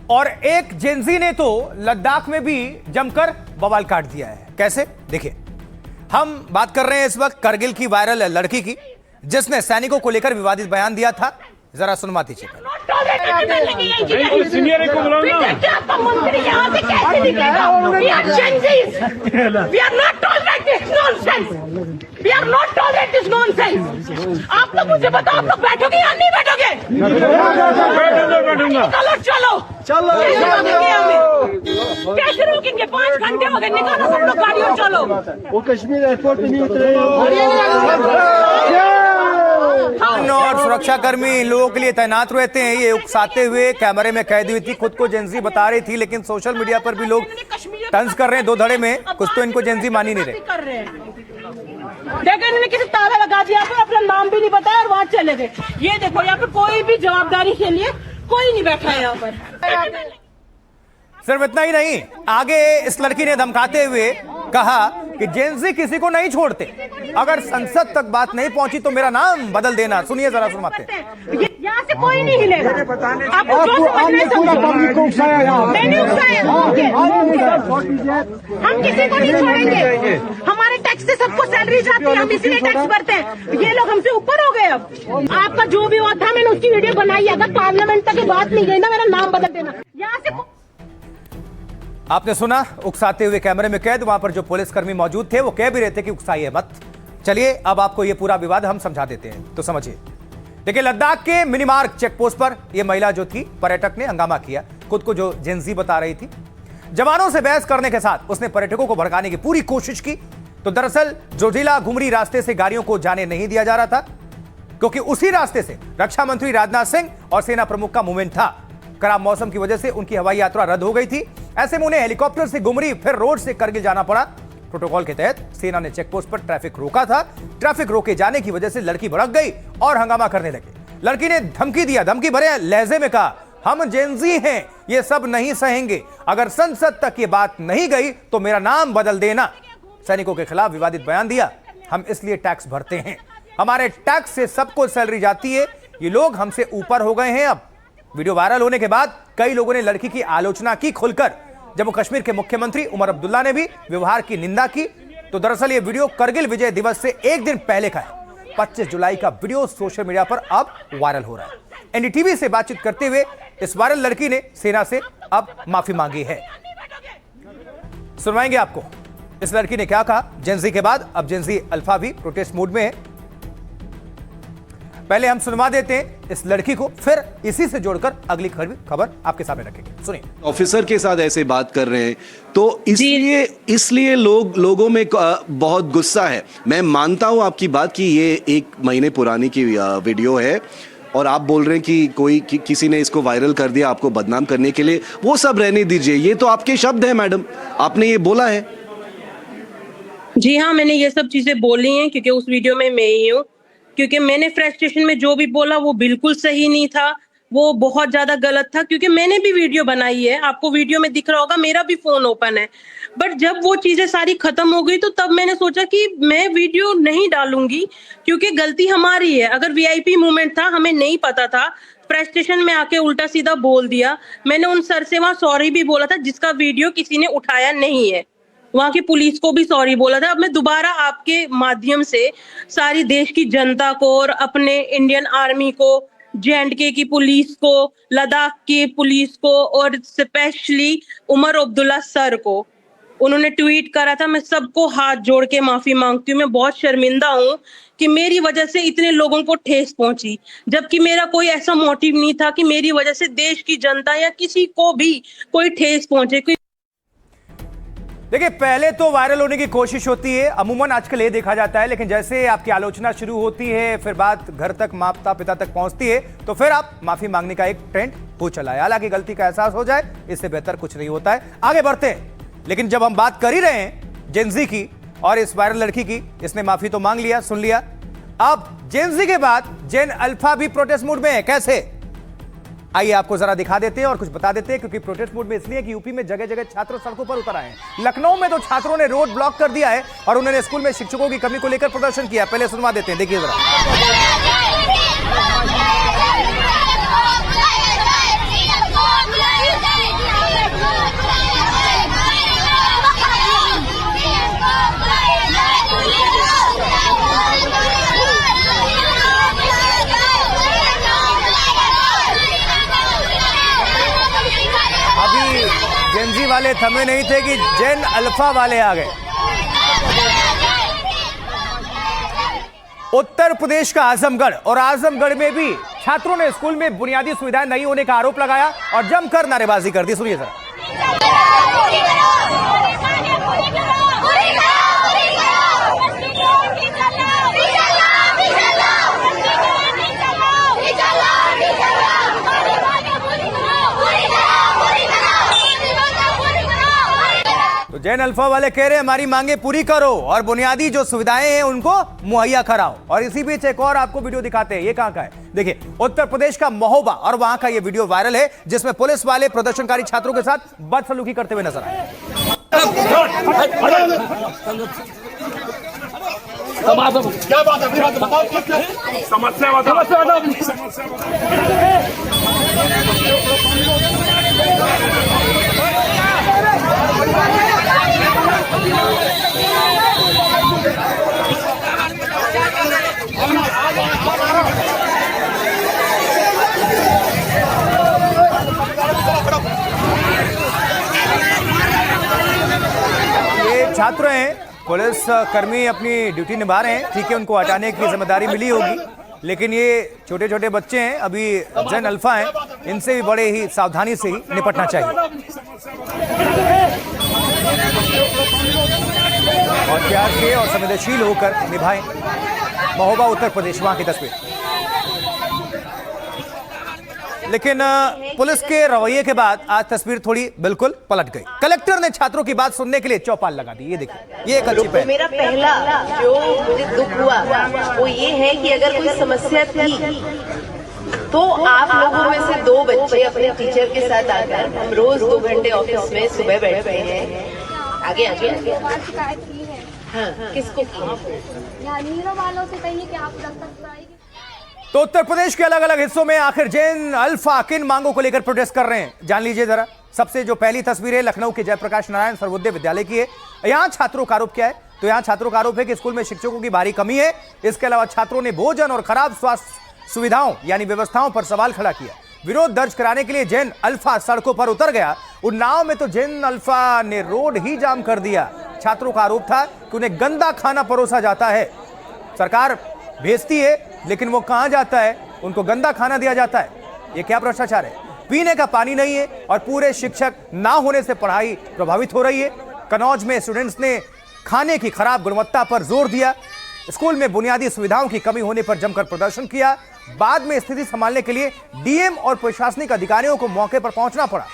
और एक जेंजी ने तो लद्दाख में भी जमकर बवाल काट दिया है। कैसे, देखिए। हम बात कर रहे हैं इस वक्त करगिल की वायरल लड़की की, जिसने सैनिकों को लेकर विवादित बयान दिया था। जरा सुनवा दीजिए। सीनियर को बुलाओ ना। मंत्री यहाँ से कैसे निकलेगा? We are Genzi's. We are not tolerate this nonsense. We are not tolerate this nonsense. आप लोग मुझे बताओ, आप लोग बैठोगे या नहीं बैठोगे? बैठूंगा। चलो चलो कैसे रोकेंगे? 5 घंटे हो गए, निकालो सब लोग गाड़ी और चलो। वो कश्मीर एयरपोर्ट पे नहीं उतरे। और सुरक्षाकर्मी लोगों के लिए तैनात रहते हैं। ये उकसाते हुए कैमरे में कैद हुई थी, खुद को जेंजी बता रही थी, लेकिन सोशल मीडिया पर भी लोग तंज कर रहे हैं दो धड़े में। कुछ तो इनको जेंजी मान ही नहीं रहे। देखो, इन्होंने किसी ताला लगा दिया, अपना नाम भी नहीं बताया और वहां चले गए। ये देखो, यहाँ पे कोई भी जवाबदारी के लिए कोई नहीं बैठा है यहाँ पर। सिर्फ इतना ही नहीं, आगे इस लड़की ने धमकाते हुए कहा कि जेंजी किसी को नहीं छोड़ते, अगर संसद तक बात नहीं पहुंची तो मेरा नाम बदल देना। सुनिए जरा, सुनवाते हैं। यहाँ से कोई नहीं हिलेगा। आपको जो समझना है समझो। मैंने उकसाया, हम किसी को नहीं छोड़ेंगे। हमारे टैक्स से सबको सैलरी जाती है, हम इसीलिए टैक्स भरते हैं। ये लोग हमसे ऊपर हो गए। अब आपका जो भी हुआ था, मैंने उसकी वीडियो बनाई। अगर पार्लियामेंट तक बात नहीं गई ना, मेरा नाम बदल देना। यहाँ से आपने सुना, उकसाते हुए कैमरे में कैद। वहां पर जो पुलिसकर्मी मौजूद थे वो कह भी रहे थे कि उकसाइए मत। चलिए अब आपको ये पूरा विवाद हम समझा देते हैं, तो समझिए। देखिए, लद्दाख के मिनीमार्ग चेक पोस्ट पर यह महिला जो थी, पर्यटक ने हंगामा किया, खुद को जो जेंजी बता रही थी। जवानों से बहस करने के साथ उसने पर्यटकों को भड़काने की पूरी कोशिश की। तो दरअसल जोजिला घुमरी रास्ते से गाड़ियों को जाने नहीं दिया जा रहा था, क्योंकि उसी रास्ते से रक्षा मंत्री राजनाथ सिंह और सेना प्रमुख का मूवमेंट था। खराब मौसम की वजह से उनकी हवाई यात्रा रद्द हो गई थी। ऐसे में उन्हें हेलीकॉप्टर से घुमरी फिर रोड से करगिल जाना पड़ा। प्रोटोकॉल के तहत सेना ने चेकपोस्ट पर ट्रैफिक रोका था। ट्रैफिक रोके जाने की वजह से लड़की भड़क गई और हंगामा करने लगी। लड़की ने धमकी दिया, धमकी भरे लहजे में कहा, हम जेंजी हैं, ये सब नहीं सहेंगे, अगर संसद तक ये बात नहीं गई तो मेरा नाम बदल देना। सैनिकों के खिलाफ विवादित बयान दिया, हम इसलिए टैक्स भरते हैं, हमारे टैक्स से सबको सैलरी जाती है, ये लोग हमसे ऊपर हो गए हैं। अब वीडियो वायरल होने के बाद कई लोगों ने लड़की की आलोचना की खुलकर। जम्मू कश्मीर के मुख्यमंत्री उमर अब्दुल्ला ने भी व्यवहार की निंदा की। तो दरअसल ये वीडियो करगिल विजय दिवस से एक दिन पहले का है। 25 जुलाई का वीडियो सोशल मीडिया पर अब वायरल हो रहा है। एनडीटीवी से बातचीत करते हुए इस वायरल लड़की ने सेना से अब माफी मांगी है। सुनवाएंगे आपको इस लड़की ने क्या कहा। जेंजी के बाद अब जेंजी अल्फा भी प्रोटेस्ट मूड में है। पहले हम सुनवा देते हैं इस लड़की को, फिर इसी से जोड़कर अगली खबर आपके सामने रखेंगे। सुनिए। ऑफिसर के साथ ऐसे बात कर रहे हैं तो इसलिए लोगों में बहुत गुस्सा है। मैं मानता हूं आपकी बात कि ये 1 महीने पुरानी की वीडियो है और आप बोल रहे हैं कि किसी ने इसको वायरल कर दिया आपको बदनाम करने के लिए। वो सब रहने दीजिए, ये तो आपके शब्द हैं मैडम, आपने ये बोला है। जी हाँ, मैंने ये सब चीजें बोली हैं क्योंकि उस वीडियो में मैं ही हूँ। क्योंकि मैंने फ्रस्ट्रेशन में जो भी बोला वो बिल्कुल सही नहीं था, वो बहुत ज्यादा गलत था। क्योंकि मैंने भी वीडियो बनाई है, आपको वीडियो में दिख रहा होगा, मेरा भी फोन ओपन है। बट जब वो चीजें सारी खत्म हो गई तो तब मैंने सोचा कि मैं वीडियो नहीं डालूंगी, क्योंकि गलती हमारी है। अगर वीआईपी मूवमेंट था, हमें नहीं पता था, फ्रस्ट्रेशन में आके उल्टा सीधा बोल दिया। मैंने उन सर से वहां सॉरी भी बोला था, जिसका वीडियो किसी ने उठाया नहीं है। वहां की पुलिस को भी सॉरी बोला था। अब मैं दोबारा आपके माध्यम से सारी देश की जनता को और अपने इंडियन आर्मी को, J&K की पुलिस को, लद्दाख की पुलिस को और स्पेशली उमर अब्दुल्ला सर को, उन्होंने ट्वीट करा था, मैं सबको हाथ जोड़ के माफी मांगती हूँ। मैं बहुत शर्मिंदा हूँ कि मेरी वजह से इतने लोगों को ठेस पहुंची, जबकि मेरा कोई ऐसा मोटिव नहीं था कि मेरी वजह से देश की जनता या किसी को भी कोई ठेस पहुंचे। देखिए, पहले तो वायरल होने की कोशिश होती है, अमूमन आजकल ये देखा जाता है, लेकिन जैसे आपकी आलोचना शुरू होती है, फिर बात घर तक, माता पिता तक पहुंचती है, तो फिर आप माफी मांगने का एक ट्रेंड हो चला है। हालांकि गलती का एहसास हो जाए, इससे बेहतर कुछ नहीं होता है, आगे बढ़ते हैं। लेकिन जब हम बात कर ही रहे हैं जेंजी की और इस वायरल लड़की की, इसने माफी तो मांग लिया, सुन लिया। अब जेंजी के बाद जेन अल्फा भी प्रोटेस्ट मूड में है। कैसे, आइए आपको जरा दिखा देते हैं और कुछ बता देते हैं। क्योंकि प्रोटेस्ट मूड में इसलिए कि यूपी में जगह जगह छात्र सड़कों पर उतर आए हैं। लखनऊ में तो छात्रों ने रोड ब्लॉक कर दिया है और उन्होंने स्कूल में शिक्षकों की कमी को लेकर प्रदर्शन किया। पहले सुनवा देते हैं, देखिए जरा। जेनजी वाले थमे नहीं थे कि जेन अल्फा वाले आ गए। उत्तर प्रदेश का आजमगढ़, और आजमगढ़ में भी छात्रों ने स्कूल में बुनियादी सुविधाएं नहीं होने का आरोप लगाया और जमकर नारेबाजी कर दी। सुनिए जरा। तो जैन अल्फा वाले कह रहे हैं हमारी मांगे पूरी करो और बुनियादी जो सुविधाएं हैं उनको मुहैया कराओ। और इसी बीच एक और आपको वीडियो दिखाते हैं, ये कहां का है देखिए, उत्तर प्रदेश का महोबा, और वहां का ये वीडियो वायरल है जिसमें पुलिस वाले प्रदर्शनकारी छात्रों के साथ बदसलूकी करते हुए नजर आए। क्या बात है, बताओ समस्या बताओ। ये छात्र हैं, पुलिस कर्मी अपनी ड्यूटी निभा रहे हैं, ठीक है, उनको हटाने की जिम्मेदारी मिली होगी, लेकिन ये छोटे छोटे बच्चे हैं, अभी जेन अल्फा हैं, इनसे भी बड़े ही सावधानी से ही निपटना चाहिए और प्यार से और संवेदनशील होकर निभाएं। महोबा उत्तर प्रदेश, वहां की तस्वीर। लेकिन पुलिस के रवैये के बाद आज तस्वीर थोड़ी बिल्कुल पलट गई। कलेक्टर ने छात्रों की बात सुनने के लिए चौपाल लगा दी। ये देखिए, ये एक अच्छी पहल। मेरा पहला जो मुझे दुख हुआ वो ये है कि अगर कोई समस्या थी तो आप लोगों में से 2 बच्चे अपने टीचर के साथ आकर, हम रोज 2 घंटे ऑफिस में सुबह बैठते हैं। आगे आगे हाँ, किसको वालों से कहिए कि आप तो उत्तर प्रदेश के अलग अलग हिस्सों में आखिर जेन अल्फा किन मांगों को लेकर प्रोटेस्ट कर रहे हैं, जान लीजिए जरा। सबसे जो पहली तस्वीर है लखनऊ के जयप्रकाश नारायण सर्वोदय विद्यालय की है। यहां छात्रों का आरोप क्या है, तो यहां छात्रों का आरोप है कि स्कूल में शिक्षकों की भारी कमी है। इसके अलावा छात्रों ने भोजन और खराब स्वास्थ्य सुविधाओं यानी व्यवस्थाओं पर सवाल खड़ा किया। विरोध दर्ज कराने के लिए जेन अल्फा सड़कों पर उतर गया। उन्नाव में तो जेन अल्फा ने रोड ही जाम कर दिया। छात्रों का आरोप था कि उन्हें गंदा खाना परोसा जाता है, सरकार भेजती है लेकिन वो कहां जाता है, उनको गंदा खाना दिया जाता है। ये क्या भ्रष्टाचार है? पीने का पानी नहीं है और पूरे शिक्षक ना होने से पढ़ाई प्रभावित हो रही है। कन्नौज में स्टूडेंट्स ने खाने की खराब गुणवत्ता पर जोर दिया। स्कूल में बुनियादी सुविधाओं की कमी होने पर जमकर प्रदर्शन किया। बाद में स्थिति संभालने के लिए डीएम और प्रशासनिक अधिकारियों को मौके पर पहुंचना पड़ा।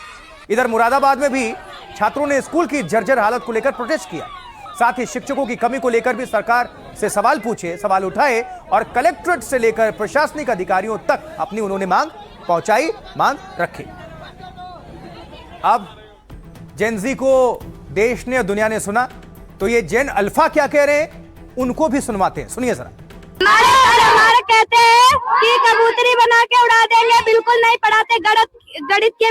इधर मुरादाबाद में भी छात्रों ने स्कूल की जर्जर हालत को लेकर प्रोटेस्ट किया। साथ ही शिक्षकों की कमी को लेकर भी सरकार से सवाल पूछे, सवाल उठाए और कलेक्ट्रेट से लेकर प्रशासनिक अधिकारियों तक अपनी उन्होंने मांग पहुंचाई, मांग रखी। अब जेनजी को देश ने और दुनिया ने सुना, तो ये जेन अल्फा क्या कह रहे हैं उनको भी सुनवाते हैं, सुनिए जरा। हमारे कहते हैं कि कबूतरी बना के उड़ा देंगे, बिल्कुल नहीं पढ़ाते। गणित के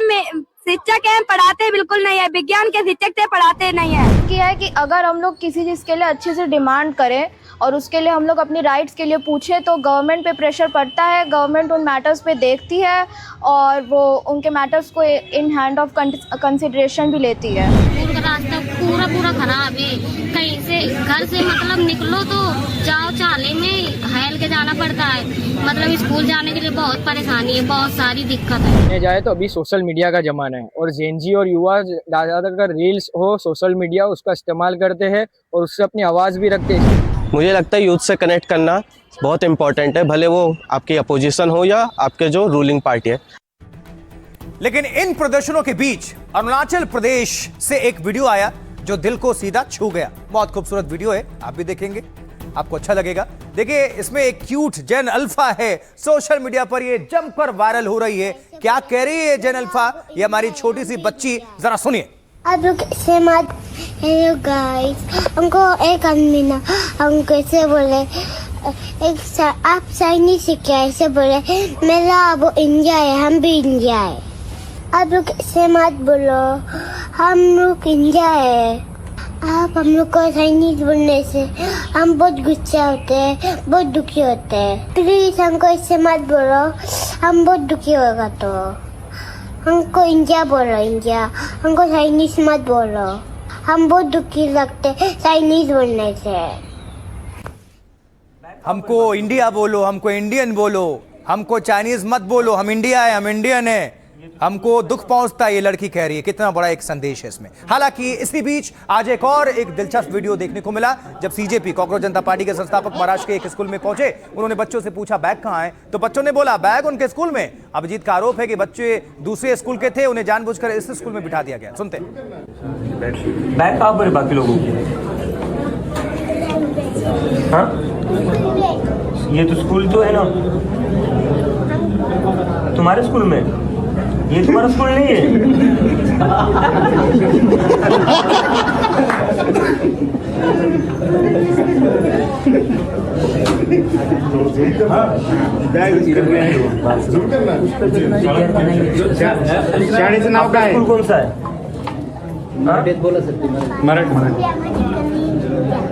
शिक्षक हैं, पढ़ाते बिल्कुल नहीं है। विज्ञान के शिक्षक थे, पढ़ाते नहीं है। क्या है कि अगर हम लोग किसी चीज़ के लिए अच्छे से डिमांड करें और उसके लिए हम लोग अपनी राइट्स के लिए पूछें तो गवर्नमेंट पे प्रेशर पड़ता है। गवर्नमेंट उन मैटर्स पे देखती है और वो उनके मैटर्स को इन हैंड ऑफ कंसिडरेशन भी लेती है। स्कूल का रास्ता पूरा खराब है। कहीं से घर से मतलब निकलो तो जाओ चाले में हेल के जाना पड़ता है। मतलब स्कूल जाने के लिए बहुत परेशानी है, बहुत सारी दिक्कत है। जाए तो अभी सोशल मीडिया का जमाना है और जेनजी और युवा ज़्यादातर रील्स हो, सोशल मीडिया उसका इस्तेमाल करते हैं और उससे अपनी आवाज़ भी रखते हैं। मुझे लगता है यूथ से कनेक्ट करना बहुत इंपॉर्टेंट है, भले वो आपकी अपोजिशन हो या आपके जो रूलिंग पार्टी है। लेकिन इन प्रदर्शनों के बीच अरुणाचल प्रदेश से एक वीडियो आया जो दिल को सीधा छू गया। बहुत खूबसूरत वीडियो है, आप भी देखेंगे, आपको अच्छा लगेगा। देखिए, इसमें एक क्यूट जेन अल्फा है, सोशल मीडिया पर ये जमकर वायरल हो रही है। क्या कह रही है जेन अल्फा, ये हमारी छोटी सी बच्ची, जरा सुनिए। आप लोग से मत, हेलो गाइस, हमको एक आदमी ना हमको ऐसे बोले, आप चाइनीज सीखे ऐसे बोले, मेरा वो इंडिया है, हम भी इंडिया है। आप लोग से मत बोलो, हम लोग इंडिया है। आप हम लोग को चाइनीज बोलने से हम बहुत गुस्से होते हैं, बहुत दुखी होते हैं। प्लीज हमको इससे मत बोलो, हम बहुत दुखी होगा। तो हमको इंडिया बोलो, इंडिया। हमको चाइनीज मत बोलो, हम बहुत दुखी लगते चाइनीज बोलने से। हमको इंडिया बोलो, हमको इंडियन बोलो, हमको चाइनीज मत बोलो, हम इंडिया है, हम इंडियन है, हमको दुख पहुंचता है, ये लड़की कह रही है। कितना बड़ा एक संदेश है इसमें। हालांकि इसी बीच आज एक दिलचस्प वीडियो देखने को मिला जब सीजेपी कॉकरोच जनता पार्टी के संस्थापक महाराष्ट्र के एक स्कूल में पहुंचे। उन्होंने बच्चों से पूछा बैग कहां है, तो बच्चों ने बोला बैग उनके स्कूल में। अभिजीत का आरोप है कि बच्चे दूसरे स्कूल के थे, उन्हें जानबूझकर इस स्कूल में बिठा दिया गया। सुनते हैं। बैग कहां पर बाकी लोगों की? हाँ, ये तो स्कूल तो है ना तुम्हारे स्कूल में, ये तुम्हारा स्कूल नहीं है। शाळेचं नाव काय? स्कूल कौन सा है? मराठी।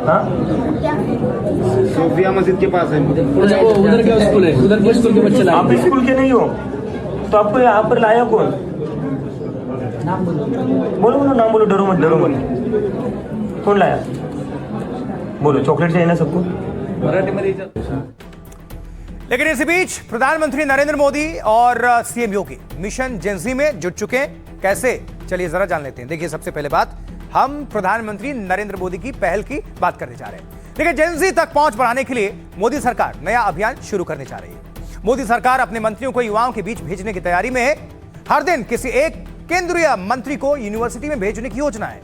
हाँ, सोफिया मस्जिद के पास है। उधर क्या स्कूल है? उधर के स्कूल के बच्चे आप इस स्कूल के नहीं हो तो आपको यहाँ पर लाया कौन? बोलो बोलो, नाम बोलो, डरो मत, डरो मत। कौन लाया? बोलो, चॉकलेट चाहिए ना सबको? लेकिन इसी बीच प्रधानमंत्री नरेंद्र मोदी और सीएम योगी मिशन जेंजी में जुट चुके हैं। कैसे, चलिए जरा जान लेते हैं। देखिए, सबसे पहले बात, हम प्रधानमंत्री नरेंद्र मोदी की पहल की बात करने जा रहे हैं। देखिए, जेंजी तक पहुंच बढ़ाने के लिए मोदी सरकार नया अभियान शुरू करने जा रही है। मोदी सरकार अपने मंत्रियों को युवाओं के बीच भेजने की तैयारी में है। हर दिन किसी एक केंद्रीय मंत्री को यूनिवर्सिटी में भेजने की योजना है।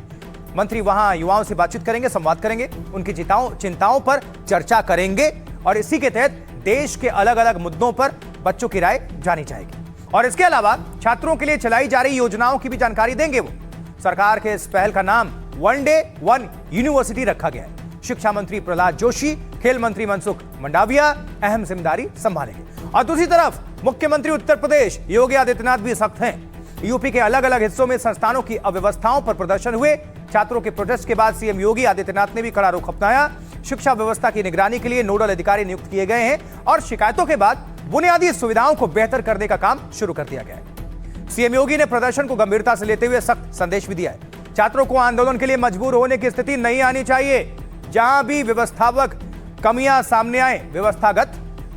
मंत्री वहां युवाओं से बातचीत करेंगे, संवाद करेंगे, उनकी चिंताओं पर चर्चा करेंगे और इसी के तहत देश के अलग अलग मुद्दों पर बच्चों की राय जानी जाएगी। और इसके अलावा छात्रों के लिए चलाई जा रही योजनाओं की भी जानकारी देंगे वो। सरकार के इस पहल का नाम वन डे वन यूनिवर्सिटी रखा गया है। शिक्षा मंत्री प्रहलाद जोशी, खेल मंत्री मनसुख मंडाविया अहम जिम्मेदारी संभालेंगे। और दूसरी तरफ मुख्यमंत्री उत्तर प्रदेश योगी आदित्यनाथ भी सख्त हैं। यूपी के अलग अलग हिस्सों में संस्थानों की अव्यवस्थाओं पर प्रदर्शन हुए। छात्रों के प्रोटेस्ट के बाद सीएम योगी आदित्यनाथ ने भी कड़ा रुख अपनाया। शिक्षा व्यवस्था की निगरानी के लिए नोडल अधिकारी नियुक्त किए गए हैं और शिकायतों के बाद बुनियादी सुविधाओं को बेहतर करने का काम शुरू कर दिया गया है। सीएम योगी ने प्रदर्शन को गंभीरता से लेते हुए सख्त संदेश भी दिया है। छात्रों को आंदोलन के लिए मजबूर होने की स्थिति नहीं आनी चाहिए। जहां भी व्यवस्थात्मक कमियां सामने आए, व्यवस्थागत,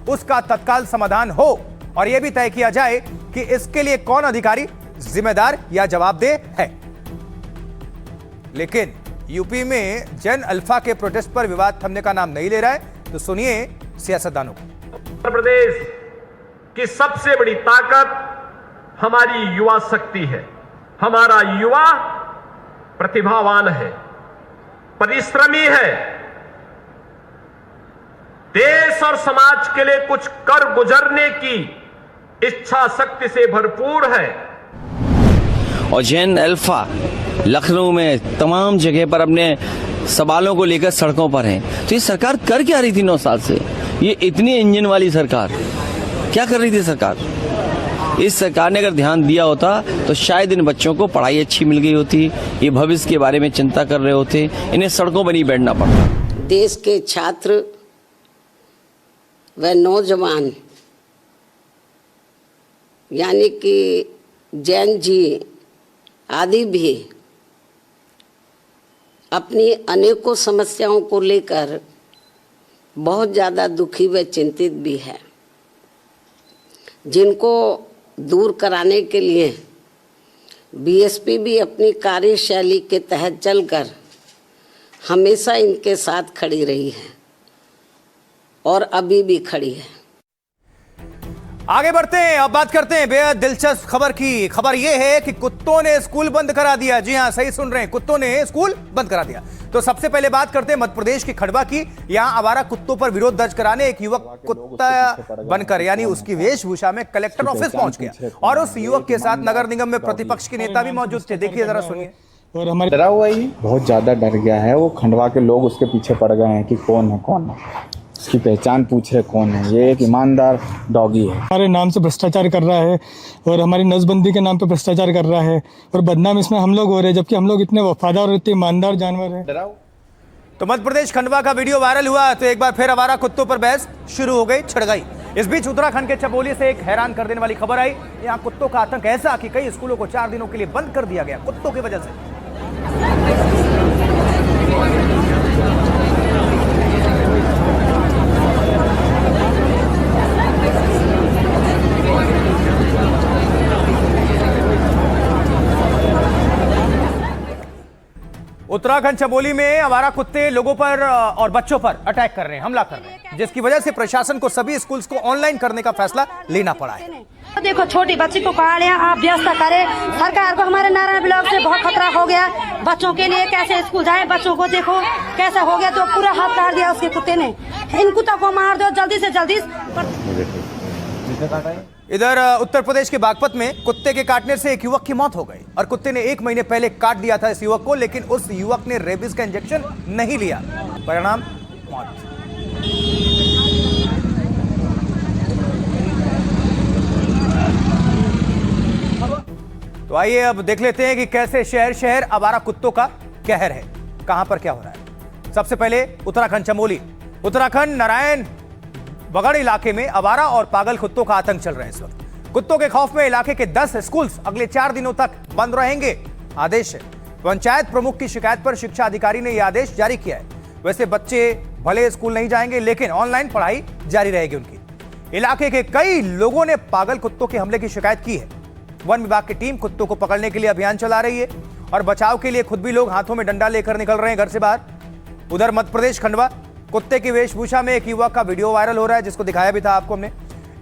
उसका तत्काल समाधान हो और यह भी तय किया जाए कि इसके लिए कौन अधिकारी जिम्मेदार या जवाबदेह है। लेकिन यूपी में जेन अल्फा के प्रोटेस्ट पर विवाद थमने का नाम नहीं ले रहा है। तो सुनिए सियासतदानों को। उत्तर प्रदेश की सबसे बड़ी ताकत हमारी युवा शक्ति है। हमारा युवा प्रतिभावान है, परिश्रमी है, देश और समाज के लिए कुछ कर गुजरने की इच्छा शक्ति से भरपूर है। और जेन अल्फा लखनऊ में तमाम जगह पर अपने सवालों को लेकर सड़कों पर है। तो ये सरकार कर क्या रही थी 9 साल से? ये इतनी इंजन वाली सरकार क्या कर रही थी सरकार? इस सरकार ने अगर ध्यान दिया होता तो शायद इन बच्चों को पढ़ाई अच्छी मिल गई होती, ये भविष्य के बारे में चिंता कर रहे होते, इन्हें सड़कों पर नहीं बैठना पड़ता। देश के छात्र व नौजवान यानी कि जैन जी आदि भी अपनी अनेकों समस्याओं को लेकर बहुत ज़्यादा दुखी व चिंतित भी है, जिनको दूर कराने के लिए बीएसपी भी अपनी कार्यशैली के तहत चलकर हमेशा इनके साथ खड़ी रही है और अभी भी खड़ी है। आगे बढ़ते हैं, अब बात करते हैं बेहद दिलचस्प खबर की। खबर यह है कि कुत्तों ने स्कूल बंद करा दिया। जी हां, सही सुन रहे हैं, कुत्तों ने स्कूल बंद करा दिया। तो सबसे पहले बात करते हैं मध्य प्रदेश के खंडवा की। यहां आवारा कुत्तों पर विरोध दर्ज कराने एक युवक कुत्ता बनकर यानी उसकी वेशभूषा में कलेक्टर ऑफिस पहुंच गया और उस युवक के साथ नगर निगम में प्रतिपक्ष के नेता भी मौजूद थे। देखिए जरा, सुनिए। और हमारे डरा हुआ ही बहुत ज्यादा डर गया है। वो खंडवा के लोग उसके पीछे पड़ गए हैं कि कौन है, कौन है, उसकी पहचान पूछ रहे कौन है। ये एक ईमानदार डॉगी है। हमारे नाम से भ्रष्टाचार कर रहा है और हमारी नसबंदी के नाम पे भ्रष्टाचार कर रहा है और बदनाम इसमें हम लोग हो रहे हैं, जबकि हम लोग इतने वफादार और इतने ईमानदार जानवर हैं। तो मध्य प्रदेश खंडवा का वीडियो वायरल हुआ तो एक बार फिर आवारा कुत्तों पर बहस शुरू हो गई, छिड़ गई। इस बीच उत्तराखंड के चमोली से एक हैरान कर देने वाली खबर आई। यहाँ कुत्तों का आतंक ऐसा कि कई स्कूलों को 4 दिनों के लिए बंद कर दिया गया कुत्तों की वजह से। उत्तराखंड चमोली में आवारा कुत्ते लोगों पर और बच्चों पर अटैक कर रहे हैं, हमला कर रहे हैं, जिसकी वजह से प्रशासन को सभी स्कूल्स को ऑनलाइन करने का फैसला लेना पड़ा है। देखो छोटी बच्ची को पकड़ लिया, आप व्यवस्था करें। सरकार को हमारे नारायण ब्लॉक से बहुत खतरा हो गया। बच्चों के लिए कैसे स्कूल जाए, बच्चों को देखो कैसा हो गया। तो पूरा हाथ काट दिया उसके कुत्ते ने। इन कुत्तों को मार दो जल्दी से जल्दी। इधर उत्तर प्रदेश के बागपत में कुत्ते के काटने से एक युवक की मौत हो गई और कुत्ते ने 1 महीने पहले काट दिया था इस युवक को, लेकिन उस युवक ने रेबीज का इंजेक्शन नहीं लिया, परिणाम मौत। तो आइए अब देख लेते हैं कि कैसे शहर शहर आवारा कुत्तों का कहर है, कहां पर क्या हो रहा है। सबसे पहले उत्तराखंड चमोली। उत्तराखंड नारायण बगड़ इलाके में आवारा और पागल कुत्तों का आतंक चल रहा है इस वक्त। कुत्तों के खौफ में इलाके के 10 स्कूल्स अगले 4 दिनों तक बंद रहेंगे, आदेश है। पंचायत प्रमुख की शिकायत पर शिक्षा अधिकारी ने यह आदेश जारी किया है। वैसे बच्चे भले स्कूल नहीं जाएंगे लेकिन ऑनलाइन पढ़ाई जारी रहेगी उनकी। इलाके के कई लोगों ने पागल कुत्तों के हमले की शिकायत की है। वन विभाग की टीम कुत्तों को पकड़ने के लिए अभियान चला रही है और बचाव के लिए खुद भी लोग हाथों में डंडा लेकर निकल रहे हैं घर से बाहर। उधर मध्य प्रदेश खंडवा, कुत्ते की वेशभूषा में एक युवक का वीडियो वायरल हो रहा है, जिसको दिखाया भी था आपको हमने।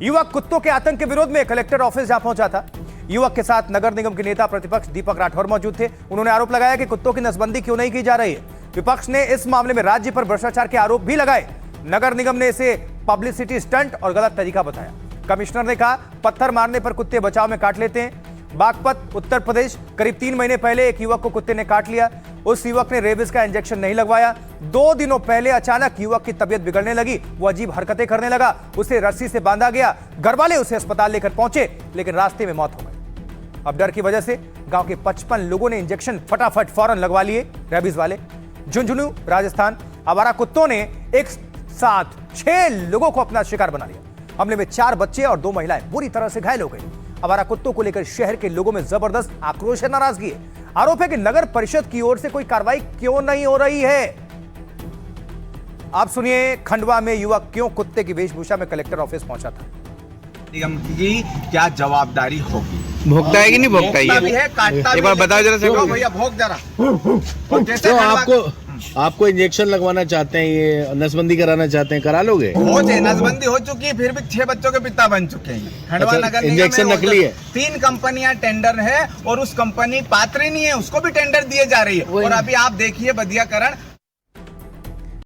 युवक कुत्तों के आतंक के विरोध में कलेक्टर ऑफिस जहां पहुंचा था। युवक के साथ नगर निगम के नेता प्रतिपक्ष दीपक राठौर मौजूद थे। उन्होंने आरोप लगाया कि कुत्तों की नसबंदी क्यों नहीं की जा रही है। विपक्ष ने इस मामले में राज्य पर भ्रष्टाचार के आरोप भी लगाए। नगर निगम ने इसे पब्लिसिटी स्टंट और गलत तरीका बताया। कमिश्नर ने कहा पत्थर मारने पर कुत्ते बचाव में काट लेते हैं। बागपत उत्तर प्रदेश, करीब 3 महीने पहले एक युवक को कुत्ते ने काट लिया। उस युवक ने रेबीज का इंजेक्शन नहीं लगवाया। 2 दिनों पहले अचानक युवक की तबीयत बिगड़ने लगी, वो अजीब हरकतें करने लगा, उसे रस्सी से बांधा गया। घर वाले उसे अस्पताल लेकर पहुंचे लेकिन रास्ते में मौत हो गई। अब डर की वजह से गांव के 55 लोगों ने इंजेक्शन फटाफट फौरन लगवा लिए रेबीज वाले। झुंझुनू राजस्थान, आवारा कुत्तों ने एक साथ 6 लोगों को अपना शिकार बना लिया। हमले में 4 बच्चे और 2 महिलाएं बुरी तरह से घायल हो गई। आवारा कुत्तों को लेकर शहर के लोगों में जबरदस्त आक्रोश है, नाराजगी है। आरोप है कि नगर परिषद की ओर से कोई कार्रवाई क्यों नहीं हो रही है। आप सुनिए खंडवा में युवक क्यों कुत्ते की वेशभूषा में कलेक्टर ऑफिस पहुंचा था। निगम की क्या जवाबदारी होगी? भोगता है कि नहीं भोगता है? काटता एक बार बताओ जरा से भैया, भोग जरा। तो आपको इंजेक्शन लगवाना चाहते हैं, ये नसबंदी कराना चाहते हैं, करा लोगे? हो जाए, नसबंदी हो चुकी है, फिर भी 6 बच्चों के पिता बन चुके हैं। खंडवा नगर निगम इंजेक्शन नकली है। 3 कंपनियां टेंडर है और उस कंपनी पात्र नहीं है, उसको भी टेंडर दिए जा रही है। और अभी आप देखिए बदियाकरण